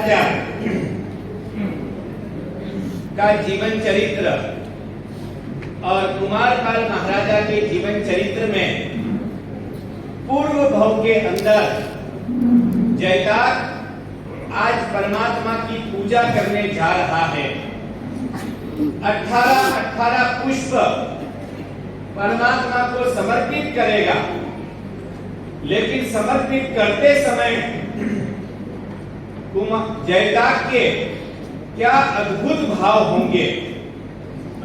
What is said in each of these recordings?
महाराजा का जीवन चरित्र और कुमारपाल महाराजा के जीवन चरित्र में पूर्व भव के अंदर जयकार आज परमात्मा की पूजा करने जा रहा है। 18 पुष्प परमात्मा को समर्पित करेगा, लेकिन समर्पित करते समय जयकार के क्या अद्भुत भाव होंगे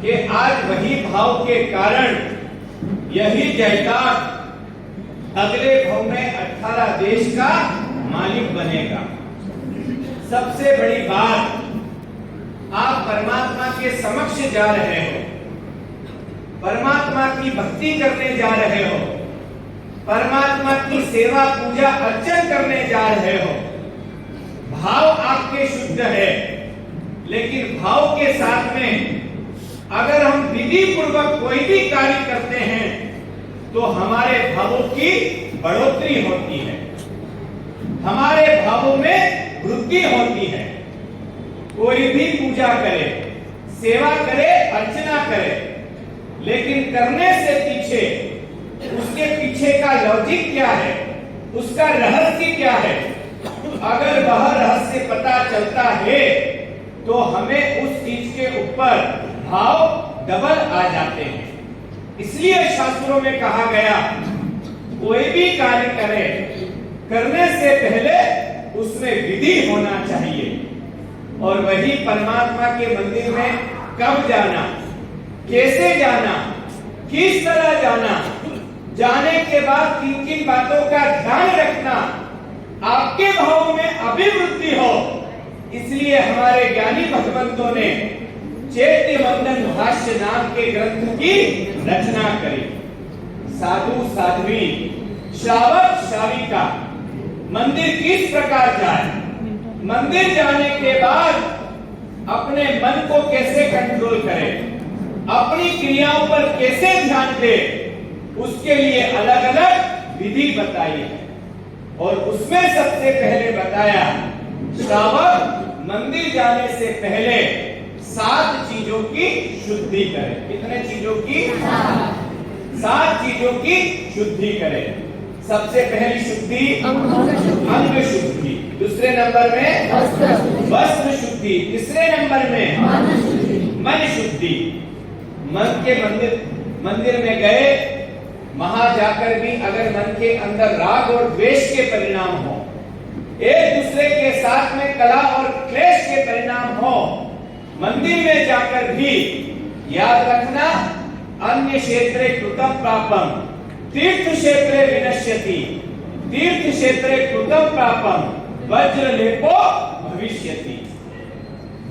कि आज वही भाव के कारण यही जयकार अगले भव में 18 देश का मालिक बनेगा। सबसे बड़ी बात, आप परमात्मा के समक्ष जा रहे हो, परमात्मा की भक्ति करने जा रहे हो, परमात्मा की सेवा पूजा अर्चन करने जा रहे हो। भाव आपके शुद्ध है, लेकिन भाव के साथ में अगर हम विधि पूर्वक कोई भी कार्य करते हैं तो हमारे भावों की बढ़ोतरी होती है, हमारे भावों में वृद्धि होती है। कोई भी पूजा करे, सेवा करे, अर्चना करे, लेकिन करने से पीछे उसके पीछे का लॉजिक क्या है, उसका रहस्य क्या है, अगर वह रहस्य पता चलता है तो हमें उस चीज के ऊपर भाव डबल आ जाते हैं। इसलिए शास्त्रों में कहा गया, कोई भी कार्य करे, करने से पहले उसमें विधि होना चाहिए। और वही परमात्मा के मंदिर में कब जाना, कैसे जाना, किस तरह जाना, जाने के बाद किन किन बातों का ध्यान रखना, आपके भाव में अभिवृद्धि हो। इसलिए हमारे ज्ञानी भगवंतों ने चैत्य वंदन भाष्य नाम के ग्रंथ की रचना करी। साधु साध्वी, श्रावक श्राविका मंदिर किस प्रकार जाए, मंदिर जाने के बाद अपने मन को कैसे कंट्रोल करें, अपनी क्रियाओं पर कैसे ध्यान दे, उसके लिए अलग अलग विधि बताई है। और उसमें सबसे पहले बताया, श्रावक मंदिर जाने से पहले 7 चीजों की शुद्धि करे। कितने चीजों की? 7 चीजों की शुद्धि करे। सबसे पहली शुद्धि अंग शुद्धि, दूसरे नंबर में वस्त्र शुद्धि, तीसरे नंबर में मन शुद्धि। मन के मंदिर में गए, वहां जाकर भी अगर मन के अंदर राग और द्वेष के परिणाम हो, एक दूसरे के साथ में कलह और क्लेश के परिणाम हो, मंदिर में जाकर भी याद रखना, अन्य क्षेत्रे कृतं पापम तीर्थ क्षेत्रे विनश्यति, तीर्थ क्षेत्रे कृतं पापम वज्रलेपो भविष्यति।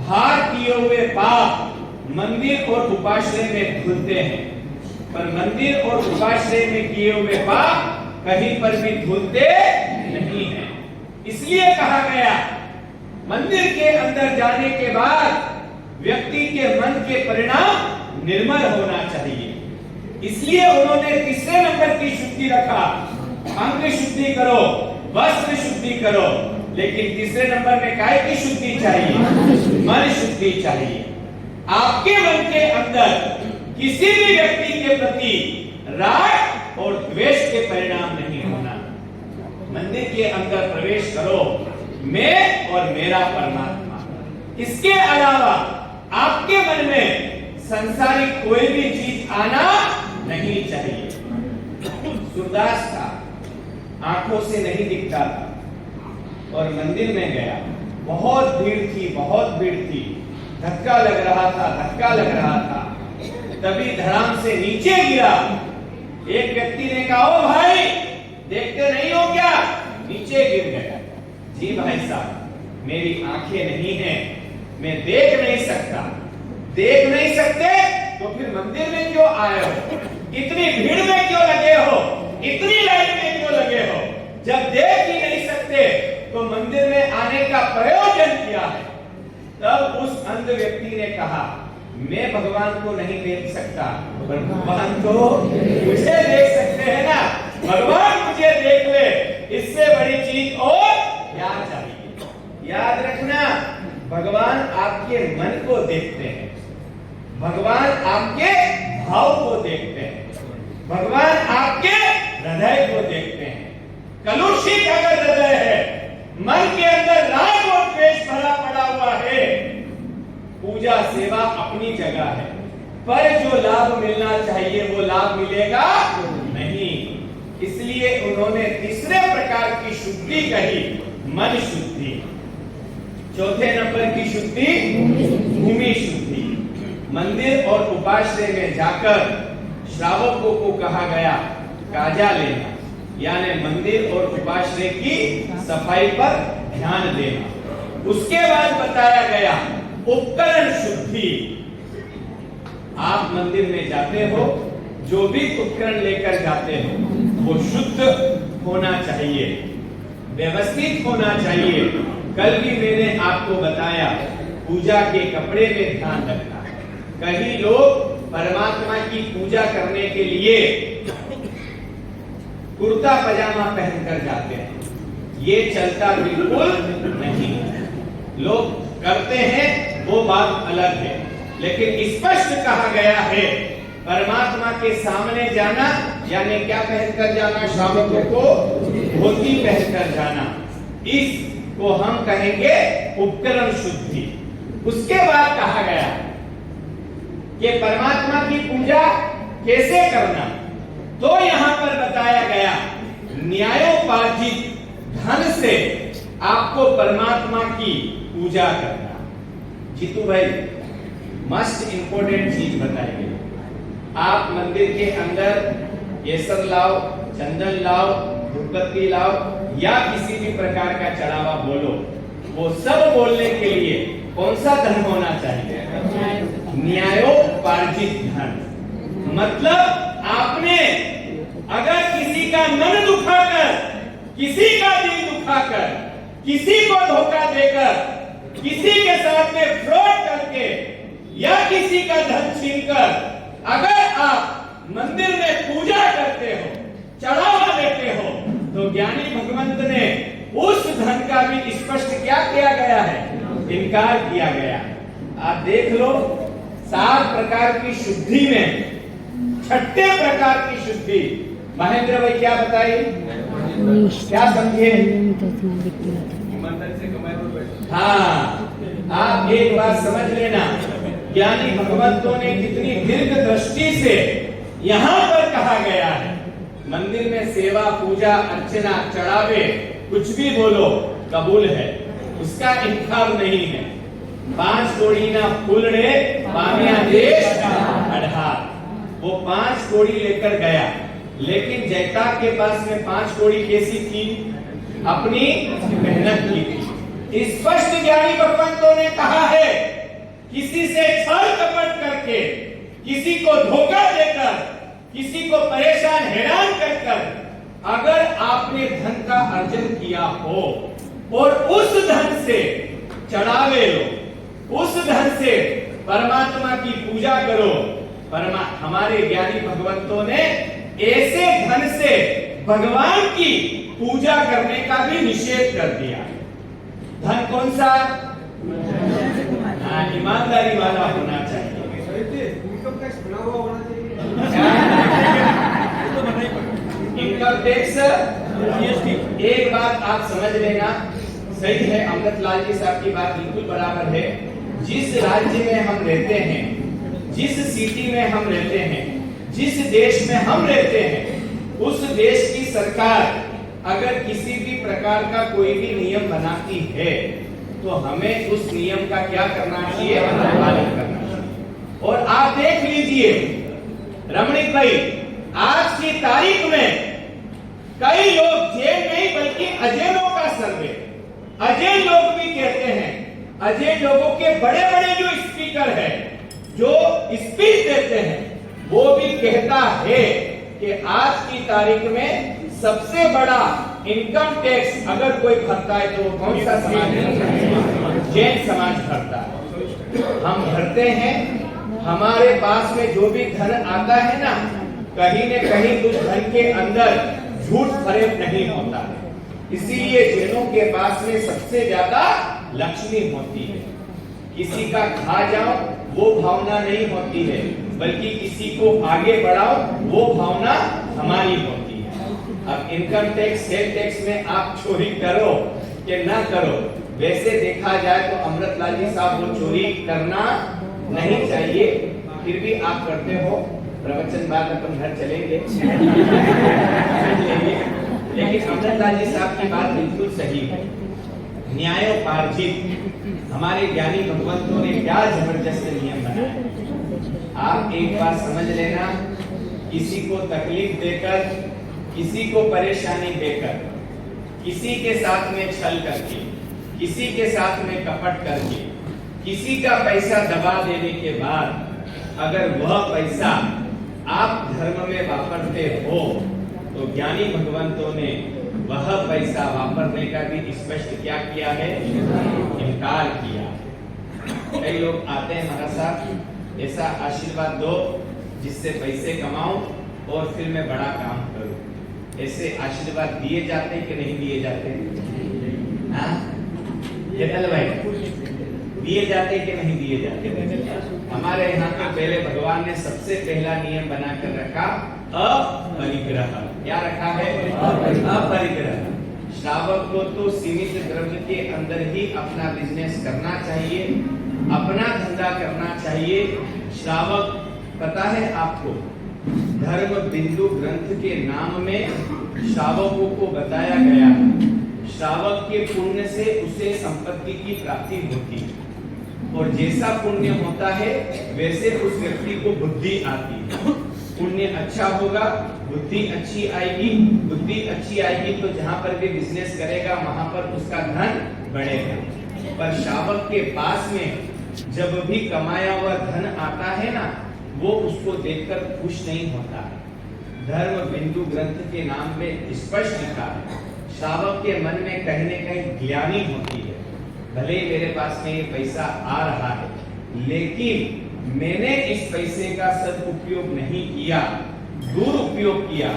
भार किए हुए पाप मंदिर और उपाश्रय में धुलते हैं, पर मंदिर और उपाश्रय में किए हुए पाप कहीं पर भी धुलते नहीं हैं। इसलिए कहा गया, मंदिर के अंदर जाने के बाद व्यक्ति के मन के परिणाम निर्मल होना चाहिए। इसलिए उन्होंने तीसरे नंबर की शुद्धि रखा, अंग शुद्धि करो, वस्त्र शुद्धि करो, लेकिन तीसरे नंबर में काय की शुद्धि चाहिए? मन शुद्धि चाहिए। आपके मन के अंदर किसी भी व्यक्ति के प्रति राग और द्वेष के परिणाम नहीं होना। मंदिर के अंदर प्रवेश करो, मैं और मेरा परमात्मा। इसके अलावा आपके मन में संसारिक कोई भी चीज आना नहीं चाहिए। सूरदास था, आंखों से नहीं दिखता था और मंदिर में गया, बहुत भीड़ थी, बहुत भीड़ थी, धक्का लग रहा था, धक्का लग रहा था। तभी धड़ाम से नीचे गिरा। एक व्यक्ति ने कहा, ओ भाई देखते नहीं हो क्या? नीचे गिर गया। जी भाई साहब, मेरी आंखें नहीं हैं, मैं देख नहीं सकता। देख नहीं सकते तो फिर मंदिर में क्यों आए हो? इतनी भीड़ में क्यों लगे हो? इतनी लाइन में क्यों लगे हो? जब देख ही नहीं सकते तो मंदिर में आने का प्रयोजन क्या है? तब उस अंध व्यक्ति ने कहा, मैं भगवान को नहीं देख सकता, पर भगवान तो मुझे देख सकते हैं ना। भगवान मुझे देख ले, इससे बड़ी चीज और क्या चाहिए? याद रखना, भगवान आपके मन को देखते हैं, भगवान आपके भाव को देखते हैं, भगवान आपके हृदय को देखते हैं। कलुषित अगर हृदय है, मन के अंदर राग और द्वेष भरा पड़ा हुआ है, पूजा सेवा अपनी जगह है, पर जो लाभ मिलना चाहिए वो लाभ मिलेगा नहीं। इसलिए उन्होंने तीसरे प्रकार की शुद्धि कही, मन शुद्धि। चौथे नंबर की शुद्धि भूमि शुद्धि। मंदिर और उपाश्रय में जाकर श्रावकों को कहा गया काजा लेना, यानी मंदिर और उपाश्रय की सफाई पर ध्यान देना। उसके बाद बताया गया उपकरण शुद्धि। आप मंदिर में जाते हो, जो भी उपकरण लेकर जाते हो वो शुद्ध होना चाहिए, व्यवस्थित होना चाहिए। कल भी मैंने आपको बताया पूजा के कपड़े में ध्यान रखना। कई लोग परमात्मा की पूजा करने के लिए कुर्ता पजामा पहनकर जाते हैं, ये चलता बिल्कुल नहीं। लोग करते हैं वो बात अलग है, लेकिन स्पष्ट कहा गया है परमात्मा के सामने जाना, यानी क्या पहनकर जाना, श्रावकों को धोती पहनकर जाना, इसको हम कहेंगे उपकरण शुद्धि। उसके बाद कहा गया कि परमात्मा की पूजा कैसे करना, तो यहां पर बताया गया न्यायोपार्जित धन से आपको परमात्मा की पूजा करना। जीतू भाई मस्ट इंपोर्टेंट चीज बताई गई। आप मंदिर के अंदर केसर लाओ, चंदन लाओ, धूपबत्ती लाओ या किसी भी प्रकार का चढ़ावा बोलो, वो सब बोलने के लिए कौन सा धन होना चाहिए? न्यायोपार्जित धन। मतलब आपने अगर किसी का मन दुखाकर, किसी का दिल दुखाकर, किसी को धोखा देकर, किसी के साथ में फ्रॉड करके या किसी का धन छीनकर अगर आप मंदिर में पूजा करते हो, चढ़ावा देते हो, तो ज्ञानी भगवंत ने उस धन का भी स्पष्ट क्या किया गया है? इनकार किया गया। आप देख लो 7 प्रकार की शुद्धि में छठे प्रकार की शुद्धि महेंद्र भाई क्या बताइए, क्या समझे? हाँ, आप एक बात समझ लेना, ज्ञानी भगवंतों ने कितनी दीर्घ दृष्टि से यहाँ पर कहा गया है। मंदिर में सेवा पूजा अर्चना चढ़ावे कुछ भी बोलो कबूल है, उसका इनकार नहीं है। 5 कोड़ी ना फूलड़े पामिया देश अढ़ार, वो 5 कोड़ी लेकर गया, लेकिन जैताब के पास में 5 कोड़ी कैसी थी? अपनी मेहनत की थी। स्पष्ट ज्ञानी भगवंतों ने कहा है किसी से छल कपट करके, किसी को धोखा देकर, किसी को परेशान हैरान कर अगर आपने धन का अर्जन किया हो और उस धन से चढ़ावे लो, उस धन से परमात्मा की पूजा करो, हमारे ज्ञानी भगवंतों ने ऐसे धन से भगवान की पूजा करने का भी निषेध कर दिया। धन कौन सा? ईमानदारी वाला होना चाहिए। इनकम टैक्स बना हुआ होना चाहिए। Income tax GST. एक बात आप समझ लेना, सही है, अमृतलाल जी साहब की बात बिल्कुल बराबर है। जिस राज्य में हम रहते हैं, जिस सिटी में हम रहते हैं, जिस देश में हम रहते हैं, उस देश की सरकार अगर किसी भी प्रकार का कोई भी नियम बनाती है तो हमें उस नियम का क्या करना चाहिए? पालन करना चाहिए। और आप देख लीजिए रमणीक भाई, आज की तारीख में कई लोग जेल नहीं बल्कि अजेलों का सर्वे, अजेल लोग भी कहते हैं, अजेल लोगों के बड़े बड़े जो स्पीकर है, जो स्पीच देते हैं, वो भी कहता है कि आज की तारीख में सबसे बड़ा इनकम टैक्स अगर कोई भरता है तो वो कौन सा समाज है? जैन समाज भरता है। हम भरते हैं, हमारे पास में जो भी धन आता है ना, कहीं न कहीं उस धन के अंदर झूठ फरेब नहीं होता। इसीलिए जैनों के पास में सबसे ज्यादा लक्ष्मी होती है। किसी का खा जाओ वो भावना नहीं होती है, बल्कि किसी को आगे बढ़ाओ वो भावना हमारी होती है। अब इनकम टैक्स, सेल टैक्स में आप चोरी करो कि ना करो, वैसे देखा जाए तो अमृतलाल जी साहब वो चोरी करना नहीं चाहिए, फिर भी आप करते हो। प्रवचन बाद अपन घर चलेंगे लेकिन अमृतलाल जी साहब की बात बिल्कुल सही है। न्यायोपार्जित हमारे ज्ञानी भगवंतों ने क्या जबरदस्त नियम बनाया। आप एक बात समझ लेना, किसी को तकलीफ देकर, किसी को परेशानी देकर, किसी के साथ में छल करके, किसी के साथ में कपट करके, किसी का पैसा दबा देने के बाद अगर वह पैसा आप धर्म में वापरते हो तो ज्ञानी भगवंतों ने वह पैसा वापरने का भी स्पष्ट क्या किया है, इनकार किया। कई लोग आते हैं महाराज साहब ऐसा आशीर्वाद दो जिससे पैसे कमाऊं और फिर मैं बड़ा काम करूं। ऐसे आशीर्वाद दिए जाते हैं कि नहीं दिए जाते? जटल भाई, दिए जाते कि नहीं दिए जाते? हमारे यहाँ तो पहले भगवान ने सबसे पहला नियम बना कर रखा, अपरिग्रह। क्या रखा है? अपरिग्रह। श्रावक को तो सीमित द्रव्य के अंदर ही अपना बिजनेस करना चाहिए, अपना धंधा करना चाहिए। श्रावक, पता है आपको, धर्म बिंदु ग्रंथ के नाम में श्रावकों को बताया गया, श्रावक के पुण्य से उसे संपत्ति की प्राप्ति होती है, और जैसा पुण्य होता है वैसे उस व्यक्ति को बुद्धि आती है। पुण्य अच्छा होगा, बुद्धि अच्छी आएगी, बुद्धि अच्छी आएगी तो जहां पर भी बिजनेस करेगा वहां पर उसका धन बढ़ेगा। पर श्रावक के पास में जब भी कमाया हुआ धन आता है ना, वो उसको देखकर खुश नहीं होता। धर्म बिंदु ग्रंथ के नाम में स्पष्ट लिखा है, श्रावक के मन में कहीं न कहीं ग्लानि होती है। भले ही मेरे पास में ये पैसा आ रहा है, लेकिन मैंने इस पैसे का सदुपयोग नहीं किया, दुरुपयोग किया।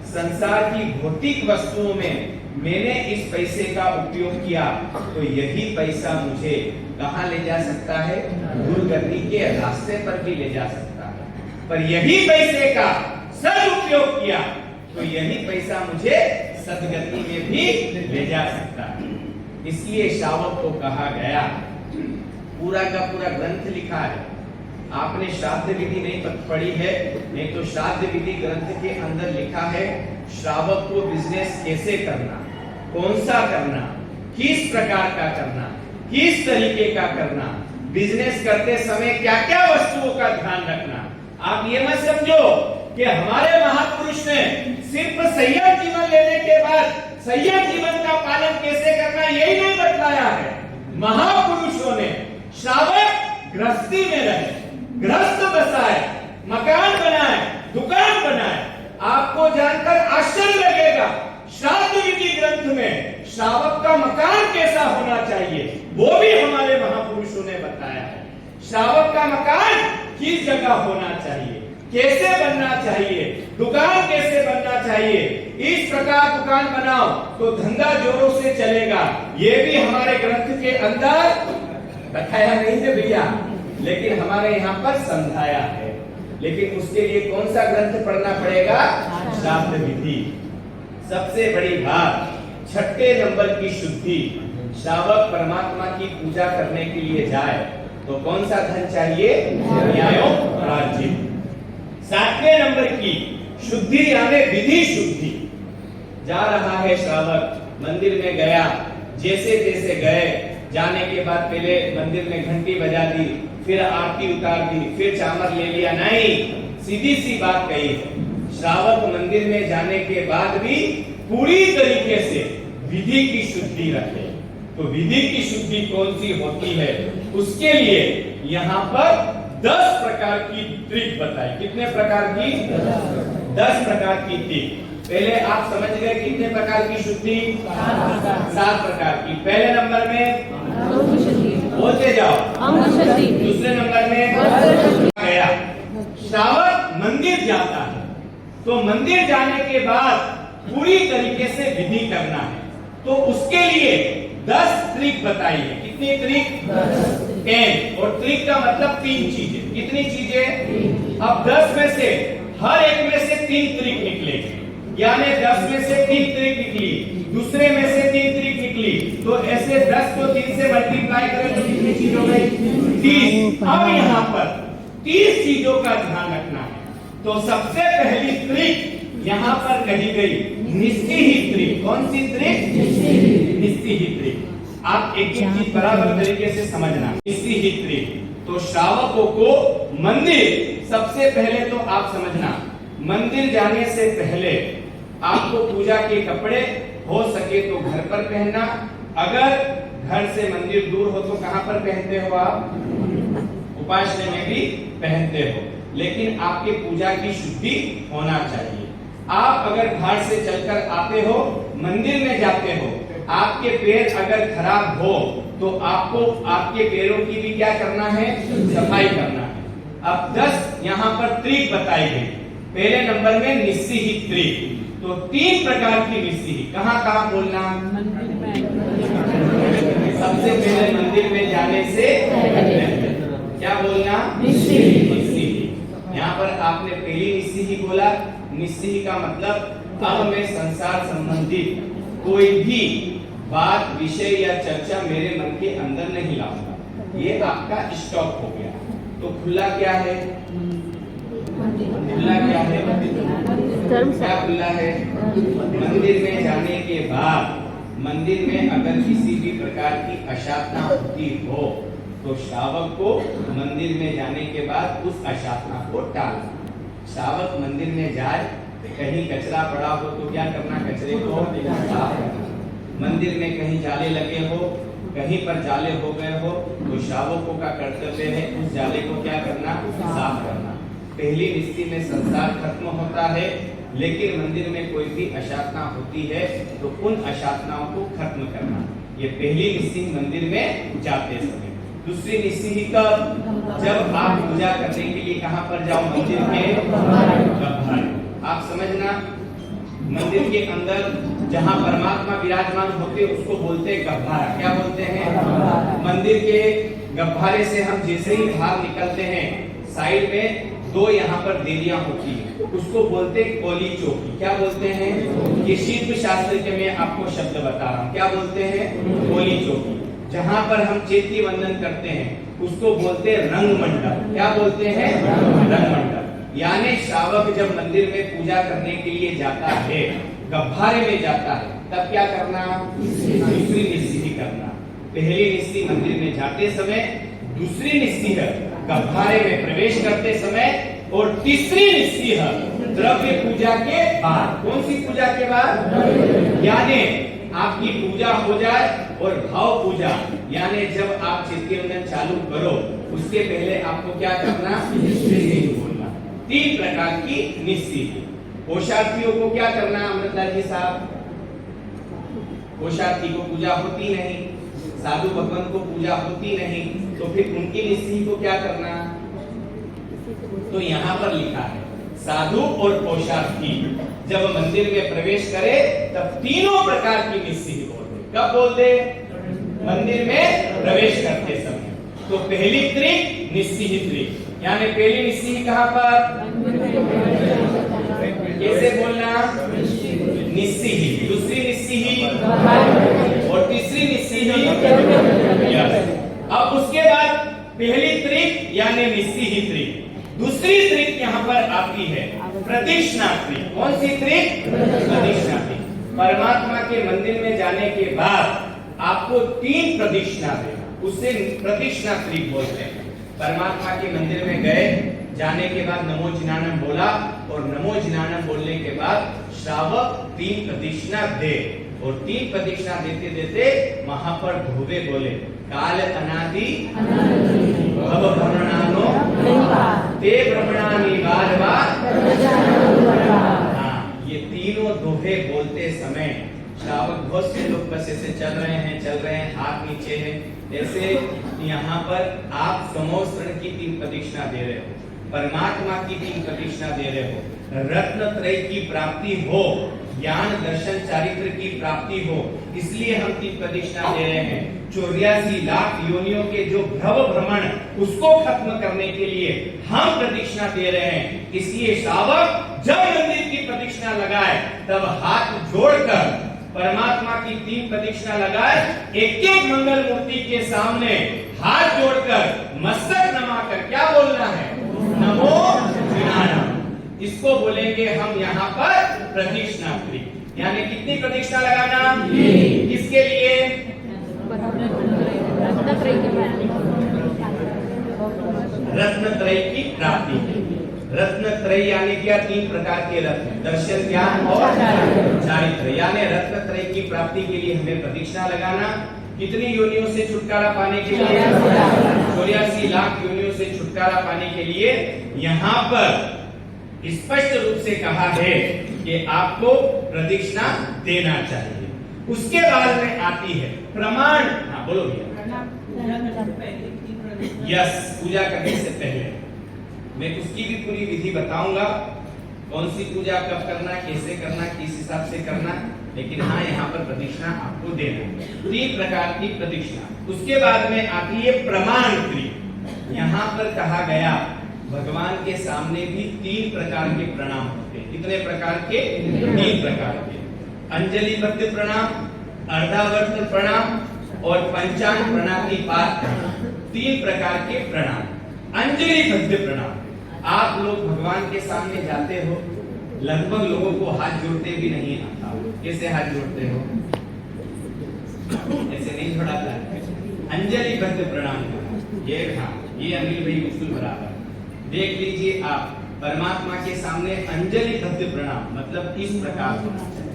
संसार की भौतिक वस्तुओं में मैंने इस पैसे का उपयोग किया, तो यही पैसा मुझे कहां ले जा सकता है? दुर्गति के रास्ते पर भी ले जा सकता है। पर यही पैसे का सदुपयोग किया तो यही पैसा मुझे सदगति में भी ले जा सकता है। इसलिए श्रावक को कहा गया, पूरा का पूरा ग्रंथ लिखा है। आपने श्राद्ध विधि नहीं पढ़ी है, नहीं तो श्राद्ध विधि ग्रंथ के अंदर लिखा है श्रावक को बिजनेस कैसे करना, कौन सा करना, किस प्रकार का करना, किस तरीके का करना, बिजनेस करते समय क्या क्या वस्तुओं का ध्यान रखना। आप ये मत समझो कि हमारे महापुरुष ने सिर्फ संयम जीवन लेने के बाद संयम जीवन का पालन कैसे करना यही नहीं बतलाया है। महापुरुषों ने श्रावक गृहस्थी में रहे, गृहस्थ बसाए, मकान बनाए, दुकान बनाए। आपको जानकर आश्चर्य लगेगा, श्राद्ध विधि ग्रंथ में श्रावक का मकान कैसा होना चाहिए वो भी हमारे महापुरुषों ने बताया है। श्रावक का मकान किस जगह होना चाहिए, कैसे बनना चाहिए, दुकान कैसे बनना चाहिए। इस प्रकार दुकान बनाओ तो धंधा जोरों से चलेगा। ये भी हमारे ग्रंथ के अंदर बताया नहीं है भैया, लेकिन हमारे यहाँ पर समझाया है। लेकिन उसके लिए कौन सा ग्रंथ पढ़ना पड़ेगा? श्राद्ध विधि। सबसे बड़ी बात, छठे नंबर की शुद्धि। श्रावक परमात्मा की पूजा करने के लिए जाए तो कौन सा धन चाहिए? न्यायोपार्जित। सातवें नंबर की शुद्धि यानी विधि शुद्धि। जा रहा है श्रावक, मंदिर में गया, जैसे तैसे गए, जाने के बाद पहले मंदिर में घंटी बजा दी, फिर आरती उतार दी, फिर चामर ले लिया, नहीं, सीधी सी बात कही है। श्रावक मंदिर में जाने के बाद भी पूरी तरीके से विधि की शुद्धि रखे। तो विधि की शुद्धि कौन सी होती है, उसके लिए यहाँ पर 10 प्रकार की ट्रिक बताई। कितने प्रकार की? 10 प्रकार की ट्रिक। पहले आप समझ गए कितने प्रकार की शुद्धि? 7 प्रकार की। पहले नंबर में बोलते जाओ, दूसरे नंबर में गया, श्रावक मंदिर जाता है तो मंदिर जाने के बाद पूरी तरीके से विधि करना है। तो उसके लिए 10 ट्रिक बताई है। कितनी कितनी त्रिक 10, और त्रिक का मतलब 3 चीजें। कितनी चीजें? अब 10 में से हर एक में से 3 त्रिक निकलेगी, यानी 10 में से 3 त्रिक निकली, दूसरे में से 3 त्रिक निकली, तो ऐसे 10 को 3 से मल्टीप्लाई करें तो कितनी चीज हो गई? 30। अब यहाँ पर 30 चीजों का ध्यान रखना है। तो सबसे पहली त्रिक यहाँ पर कही गई निस्सिही त्रिक। कौन सी त्रिक? निस्सिही त्रिक। आप एक एक चीज बराबर तरीके से समझना। निस्सिही त्रिक तो श्रावकों को मंदिर, सबसे पहले तो आप समझना, मंदिर जाने से पहले आपको पूजा के कपड़े हो सके तो घर पर पहनना। अगर घर से मंदिर दूर हो तो कहां पर पहनते हो आप? उपाश्रय में भी पहनते हो, लेकिन आपके पूजा की शुद्धि होना चाहिए। आप अगर घाट से चलकर आते हो, मंदिर में जाते हो, आपके पैर अगर खराब हो तो आपको आपके पैरों की भी क्या करना है? सफाई करना है। अब 10 यहाँ पर त्रिक बताई गई। पहले नंबर में निस्सिही त्रिक, तो 3 प्रकार की निस्सिही। कहाँ कहाँ बोलना? सबसे पहले मंदिर में जाने से क्या बोलना? निस्सिही। यहाँ पर आपने पहली निस्सिही बोला। निस्सिही का मतलब अब मैं संसार संबंधित कोई भी बात, विषय या चर्चा मेरे मन के अंदर नहीं लाऊंगा। ये आपका स्टॉप हो गया। तो खुला क्या है? खुला क्या है? क्या खुला है? मंदिर में जाने के बाद मंदिर में अगर किसी भी प्रकार की अशांतना होती हो तो श्रावक को मंदिर में जाने के बाद उस अशांतना को टालना। श्रावक मंदिर में जाए, कहीं कचरा पड़ा हो तो क्या करना? कचरे को साफ करना। मंदिर में कहीं जाले लगे हो, कहीं पर जाले हो गए हो तो श्रावकों का कर्तव्य है उस जाले को क्या करना? साफ करना। पहली निस्सी में संसार खत्म होता है, लेकिन मंदिर में कोई भी अशांतना होती है तो उन अशांतनाओं को खत्म करना। ये पहली निस्सी मंदिर में जाते समय। दूसरी निस्सी कब? जब आप पूजा करने के लिए कहां पर जाओ? मंदिर के गह्भारे। आप समझना, मंदिर के अंदर जहां परमात्मा विराजमान होते उसको बोलते हैं गह्भारा। क्या बोलते हैं? मंदिर के गह्भारे से हम जैसे ही बाहर निकलते हैं, साइड में 2 यहाँ पर देवियां होती है, उसको बोलते हैं कोली चौकी। क्या बोलते हैं? ये शिल्प शास्त्र के मैं आपको शब्द बता रहा हूँ। क्या बोलते हैं? कोली चौकी। जहाँ पर हम चैती वंदन करते हैं उसको बोलते हैं रंग मंडप। क्या बोलते हैं? रंग मंडप। यानी श्रावक जब मंदिर में पूजा करने के लिए जाता है, गह्भारे में जाता है, तब क्या करना? दूसरी निस्सिही करना। पहली निस्सी मंदिर में जाते समय, दूसरी निस्सी है गह्भारे में प्रवेश करते समय, और तीसरी निस्सी है द्रव्य पूजा के बाद। कौन सी पूजा के बाद? यानी आपकी पूजा हो जाए और भाव पूजा, यानी जब आप चित्तवंदन चालू करो उसके पहले आपको क्या करना? निस्सिही बोलना। 3 प्रकार की निस्सिही। पोषार्थियों को क्या करना? अमृतलाल जी साहब, पोषार्थी को पूजा होती नहीं, साधु भगवान को पूजा होती नहीं, तो फिर उनकी निस्सिही को क्या करना? तो यहाँ पर लिखा है साधु और पोषार्थी जब मंदिर में प्रवेश करे तब तीनों प्रकार की निस्सिही बोलते। कब बोलते? मंदिर में प्रवेश करते समय। तो पहली त्रिक निस्सिही त्रिक, यानी पहली निस्सिही कहाँ पर? कैसे बोलना? निस्सिही। दूसरी निस्सिही और तीसरी निस्सिही। अब उसके बाद पहली त्रिक यानी निस्सिही त्रिक। दूसरी त्रिक यहाँ पर आती है प्रदक्षिणा त्रिक। कौन सी त्रिक? प्रदक्षिणा त्रिक। परमात्मा के मंदिर में जाने के बाद आपको 3 प्रदक्षिणा देना, उसे प्रदक्षिणा त्रिक बोलते हैं। परमात्मा के मंदिर में गए, जाने के बाद नमो जिनानम बोला, और नमो जिनानम बोलने के बाद श्रावक 3 प्रदक्षिणा दे, और 3 प्रदक्षिणा देते देते वहां पर धोबे बोले काल अनादि भव भ्रमणानो ते भ्रमणानि बार बार। ये तीनों दोहे बोलते समय श्रावक, बहुत से लोग बस ऐसे चल रहे हैं, हाथ नीचे है, ऐसे यहाँ पर आप समोस्तरण की 3 प्रदक्षिणा दे रहे हो, परमात्मा की 3 प्रदक्षिणा दे रहे हो, रत्न त्रय की प्राप्ति हो, ज्ञान दर्शन चारित्र की प्राप्ति हो, इसलिए हम 3 प्रदक्षिणा दे रहे हैं। 84 लाख योनियों के जो भ्रव भ्रमण उसको खत्म करने के लिए हम प्रदक्षिणा दे रहे हैं। इसलिए श्रावक जब मंदिर की प्रदक्षिणा लगाए तब हाथ जोड़कर परमात्मा की 3 प्रदक्षिणा लगाए, एक एक मंगल मूर्ति के सामने हाथ जोड़कर मस्तक नमाकर क्या बोलना है? नमो जिनानाम। इसको बोलेंगे हम यहाँ पर प्रदक्षिणा क्रिया। यानी कितनी प्रदक्षिणा लगाना? किसके लिए? रत्नत्रय की प्राप्ति। रत्नत्रय यानी क्या? 3 प्रकार के रत्न, दर्शन, ज्ञान और चारित्र। यानी रत्नत्रय की प्राप्ति के लिए हमें प्रदक्षिणा लगाना। कितनी योनियों से छुटकारा पाने के लिए? 84 लाख योनियों से छुटकारा पाने के लिए यहाँ पर स्पष्ट रूप से कहा है कि आपको प्रदक्षिणा देना चाहिए। उसके बाद में आती है प्रमाण। हाँ बोलो भैया। यस, पूजा करने से पहले मैं उसकी भी पूरी विधि बताऊंगा, कौन सी पूजा कब करना, कैसे करना, किस हिसाब से करना। लेकिन हाँ, यहाँ पर प्रदक्षिणा आपको देना, 3 प्रकार की प्रदक्षिणा। उसके बाद में आती है प्रमाण क्रिया। यहाँ पर कहा गया भगवान के सामने भी 3 प्रकार के प्रणाम होते हैं। कितने प्रकार के? 3 प्रकार के। अंजलिबद्ध प्रणाम, अर्धावर्त प्रणाम और पंचांग प्रणातिपात प्रणाम। 3 प्रकार के प्रणाम। अंजलिबद्ध प्रणाम, आप लोग भगवान के सामने जाते हो, लगभग लोगों को हाथ जोड़ते भी नहीं आता। कैसे हाथ जोड़ते हो? ऐसे नहीं जोड़ाता। अंजलिबद्ध प्रणाम करना, ये हाँ, ये अनिल भाई बिल्कुल बराबर। देख लीजिए आप, परमात्मा के सामने अंजलिबद्ध प्रणाम मतलब इस प्रकार होना चाहिए।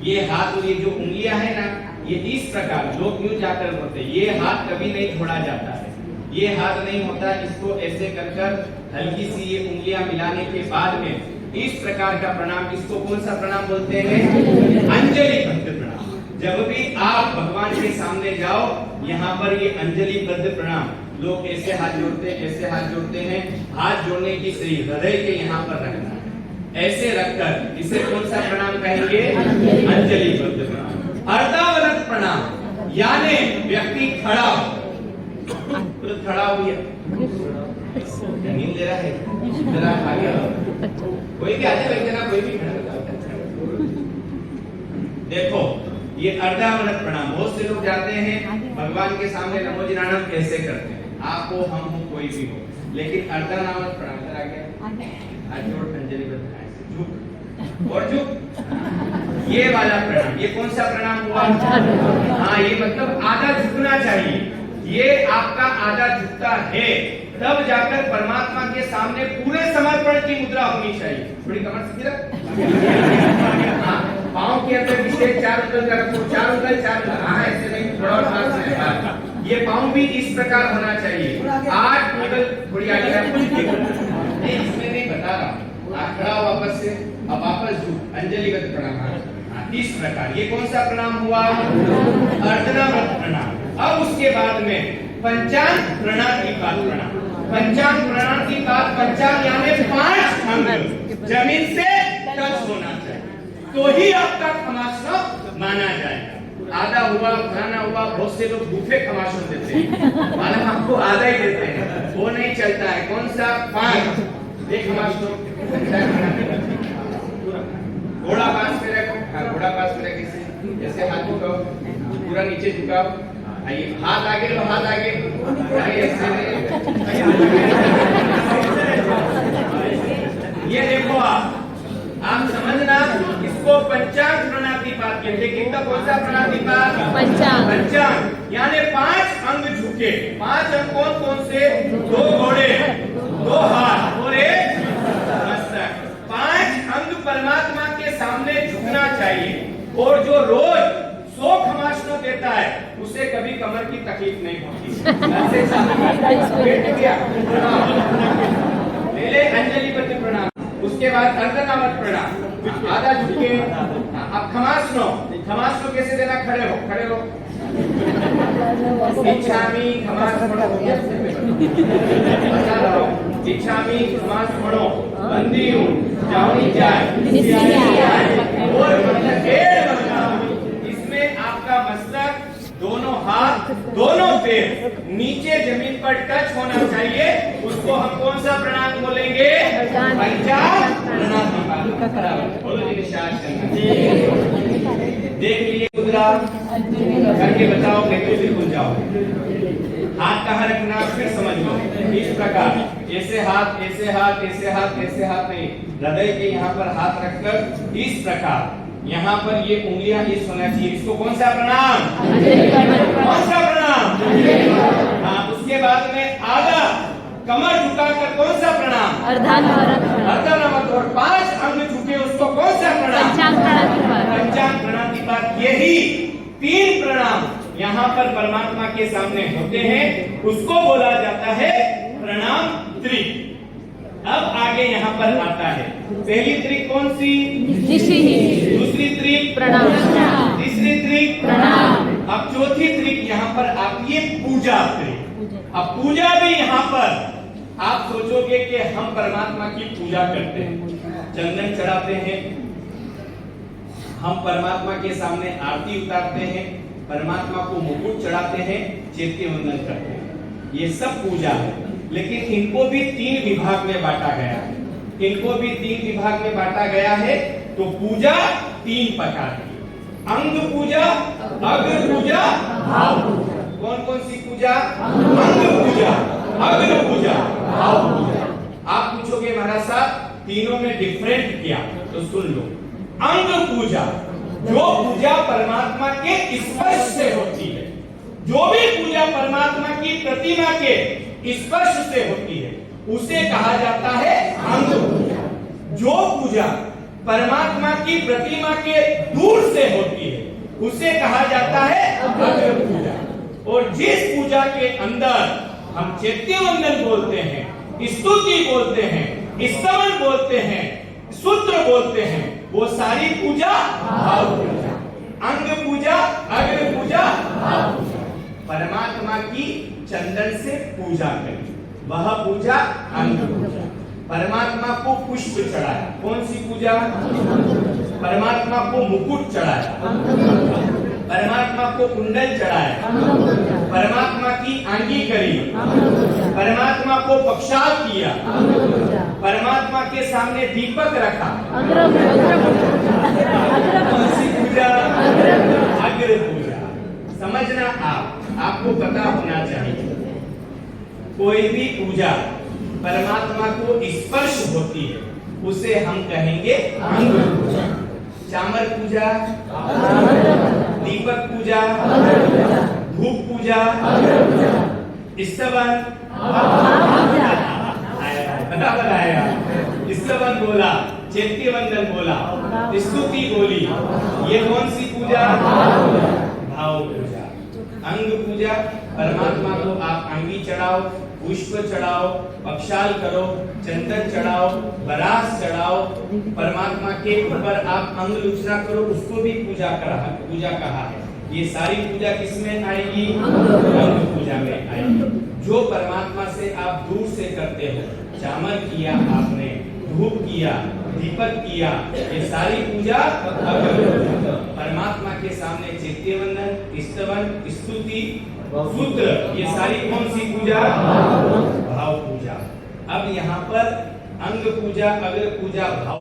ये हाथ और ये जो उंगलियां है ना, ये इस प्रकार लोग यूं जाकर बोलते, ये हाथ कभी नहीं छोड़ा जाता है, ये हाथ नहीं होता। इसको ऐसे कर हल्की सी ये उंगलियां मिलाने के बाद में इस प्रकार का प्रणाम, इसको कौन सा प्रणाम बोलते हैं? अंजलिबद्ध प्रणाम। जब भी आप भगवान के सामने जाओ, यहाँ पर ये अंजलिबद्ध प्रणाम, लोग ऐसे हाथ जोड़ते हैं, ऐसे हाथ जोड़ते हैं। हाथ जोड़ने की सही हृदय के यहाँ पर रखना है, ऐसे रखकर इसे कौन सा प्रणाम कहेंगे? अंजलिबद्ध प्रणाम। अर्धावरत प्रणाम यानी व्यक्ति खड़ा हो, खड़ा हो गया, नींद ले रहा है, जरा आ गया, कोई भी आ जाए, कोई भी खड़ा। देखो ये अर्धावरत प्रणाम। बहुत से लोग जाते हैं भगवान के सामने नमो जिनानाम कैसे करते हैं, आप हो, हम हो, कोई भी हो, लेकिन अर्धावरत प्रणाम करा गया, हाथ जोड़ अंजलिबद्ध झुक और झुक, ये वाला प्रणाम। ये कौन सा प्रणाम हुआ? हाँ, ये मतलब आधा झुकना चाहिए। ये आपका आधा झुकता है, तब जाकर परमात्मा के सामने पूरे समर्पण की मुद्रा होनी चाहिए। थोड़ी कमर सीधी रख, पाँव के अंदर विशेष 4 उंगल का रखो, 4 उंगल 4 उंगल, हाँ ऐसे नहीं, थोड़ा और पास में। ये पाँव भी इस प्रकार होना चाहिए। 8 उंगल थोड़ी आगे रखो, नहीं इसमें नहीं बता रहा। आप खड़ा हो वापस से, अब वापस झुक, अंजलिबद्ध प्रणाम। इस प्रकार ये कौन सा प्रणाम हुआ? अर्धनावत प्रणाम। अब उसके बाद में पंचांग प्रणातिपात प्रणाम। पंचांग प्रणातिपात, पंचांग यानी 5 अंग जमीन से टच होना चाहिए, तो ही आपका खमासना माना जाएगा। आधा हुआ, खाना हुआ, बहुत से लोग भूखे खमासन देते हैं, माना आपको आधा ही देते हैं, वो नहीं चलता है। कौन सा? 5। एक खमासनो घोड़ा पास में रखो, घोड़ा पास में रखे, ऐसे हाथ झुकाओ, पूरा नीचे झुकाओ, आइए हाथ आगे लो, हाथ आगे, ये देखो आप समझना, इसको पंचांग प्रणातिपात कहते हैं। कितना? कौन सा प्रणातिपात? पंचांग यानी 5 अंग झुके। 5 अंग कौन कौन से? 2 घोड़े, 2 हाथ और 1 मस्तक। 5 अंग परमात्मा के सामने झुकना चाहिए। और जो रोज 100 खमासना देता है, उसे कभी कमर की तकलीफ नहीं होती। पहले अंजलिबद्ध प्रणाम, उसके बाद अर्धनावत प्रणाम, आधा झुके। अब खमासनो, खमासनो कैसे देना? खड़े हो, खड़े हो, इच्छामि खमासनो, बता रहा हूँ, इच्छामि खमासनो, बंदी हूँ, जाऊनी जाए, और मतलब आपका मस्तक, दोनों हाथ दोनों पैर नीचे जमीन पर टच होना चाहिए, उसको हम कौन सा प्रणाम बोलेंगे? पंचांग प्रणाम। बोलो जी निशान चलना। देख लिए मुद्रा करके बताओ, कहते फिर भूल जाओ। हाथ कहाँ रखना फिर समझ लो। इस प्रकार ऐसे हाथ, ऐसे हाथ, ऐसे हाथ, ऐसे हाथ नहीं, हृदय के यहाँ पर हाथ रखकर इस प्रकार यहाँ पर ये उंगलियां इस होना चाहिए। इसको कौन सा प्रणाम? कौन सा प्रणाम? हाँ, उसके बाद में आधा कमर झुकाकर कौन सा प्रणाम? अर्धनमत। और 5 अंग झुके उसको कौन सा प्रणाम? पंचांग प्रणातिपात। यही 3 प्रणाम यहाँ पर परमात्मा के सामने होते हैं, उसको बोला जाता है प्रणाम त्रिक। अब आगे यहाँ पर आता है, पहली त्रिक कौन सी? दूसरी त्रिक प्रणाम, तीसरी त्रिक प्रणाम, अब चौथी त्रिक यहाँ पर आती है पूजा त्रिक। अब पूजा भी यहाँ पर आप सोचोगे कि हम परमात्मा की पूजा करते हैं, चंदन चढ़ाते हैं, हम परमात्मा के सामने आरती उतारते हैं, परमात्मा को मुकुट चढ़ाते हैं, चैत्य वंदन करते हैं, ये सब पूजा है। लेकिन इनको भी 3 विभाग में बांटा गया है। इनको भी 3 विभाग में बांटा गया है। तो पूजा 3 प्रकार की, अंग पूजा, अग्र पूजा, भाव पूजा। कौन कौन सी पूजा? अंग पूजा, अग्र पूजा, भाव पूजा। आप पूछोगे महाराज साहब तीनों में डिफरेंट क्या? तो सुन लो। अंग पूजा, जो पूजा परमात्मा के स्पर्श से होती है, जो भी पूजा परमात्मा की प्रतिमा के स्पर्श से होती है, उसे कहा जाता है अंग पूजा। जो पूजा परमात्मा की प्रतिमा के दूर से होती है, उसे कहा जाता है अग्र पूजा। और जिस पूजा के अंदर हम चैत्य वंदन बोलते हैं, स्तुति बोलते हैं, स्तवन बोलते हैं, सूत्र बोलते हैं, वो सारी पूजा भाव पूजा। अंग पूजा, अग्र पूजा, भाव पूजा। परमात्मा की चंदन से पूजा करी, वह पूजा अंग पूजा। परमात्मा को पुष्प चढ़ाया, कौन सी पूजा? परमात्मा को मुकुट चढ़ाया, परमात्मा को कुंडल चढ़ाया, परमात्मा की आंगी करी, परमात्मा को पक्षाल किया, परमात्मा के सामने दीपक रखा, कौन सी पूजा? अग्र पूजा। समझना, आपको पता होना चाहिए, कोई भी पूजा परमात्मा को स्पर्श होती है, उसे हम कहेंगे अंग पूजा। चामर पूजा, दीपक पूजा, धूप पूजा, स्तवन, बराबर आया, स्तवन बोला, चैत्य वंदन बोला, स्तुति बोली, ये कौन सी पूजा? भाव पूजा। अंग पूजा, परमात्मा को आप अंगी चढ़ाओ, पुष्प चढ़ाओ, पक्षाल करो, चंदन चढ़ाओ, बरास चढ़ाओ, परमात्मा के ऊपर आप अंग लुचना करो, उसको भी पूजा कहा है। ये सारी पूजा किसमें आएगी? अंग पूजा में आएगी। जो परमात्मा से आप दूर से करते हो, चामर किया आपने, धूप किया, दीपक किया, ये सारी पूजा परमात्मा के सामने चैत्य वंदन, स्तवन, स्तुति, सूत्र, ये सारी कौन सी पूजा? भाव पूजा। अब यहाँ पर अंग पूजा, अग्र पूजा, भाव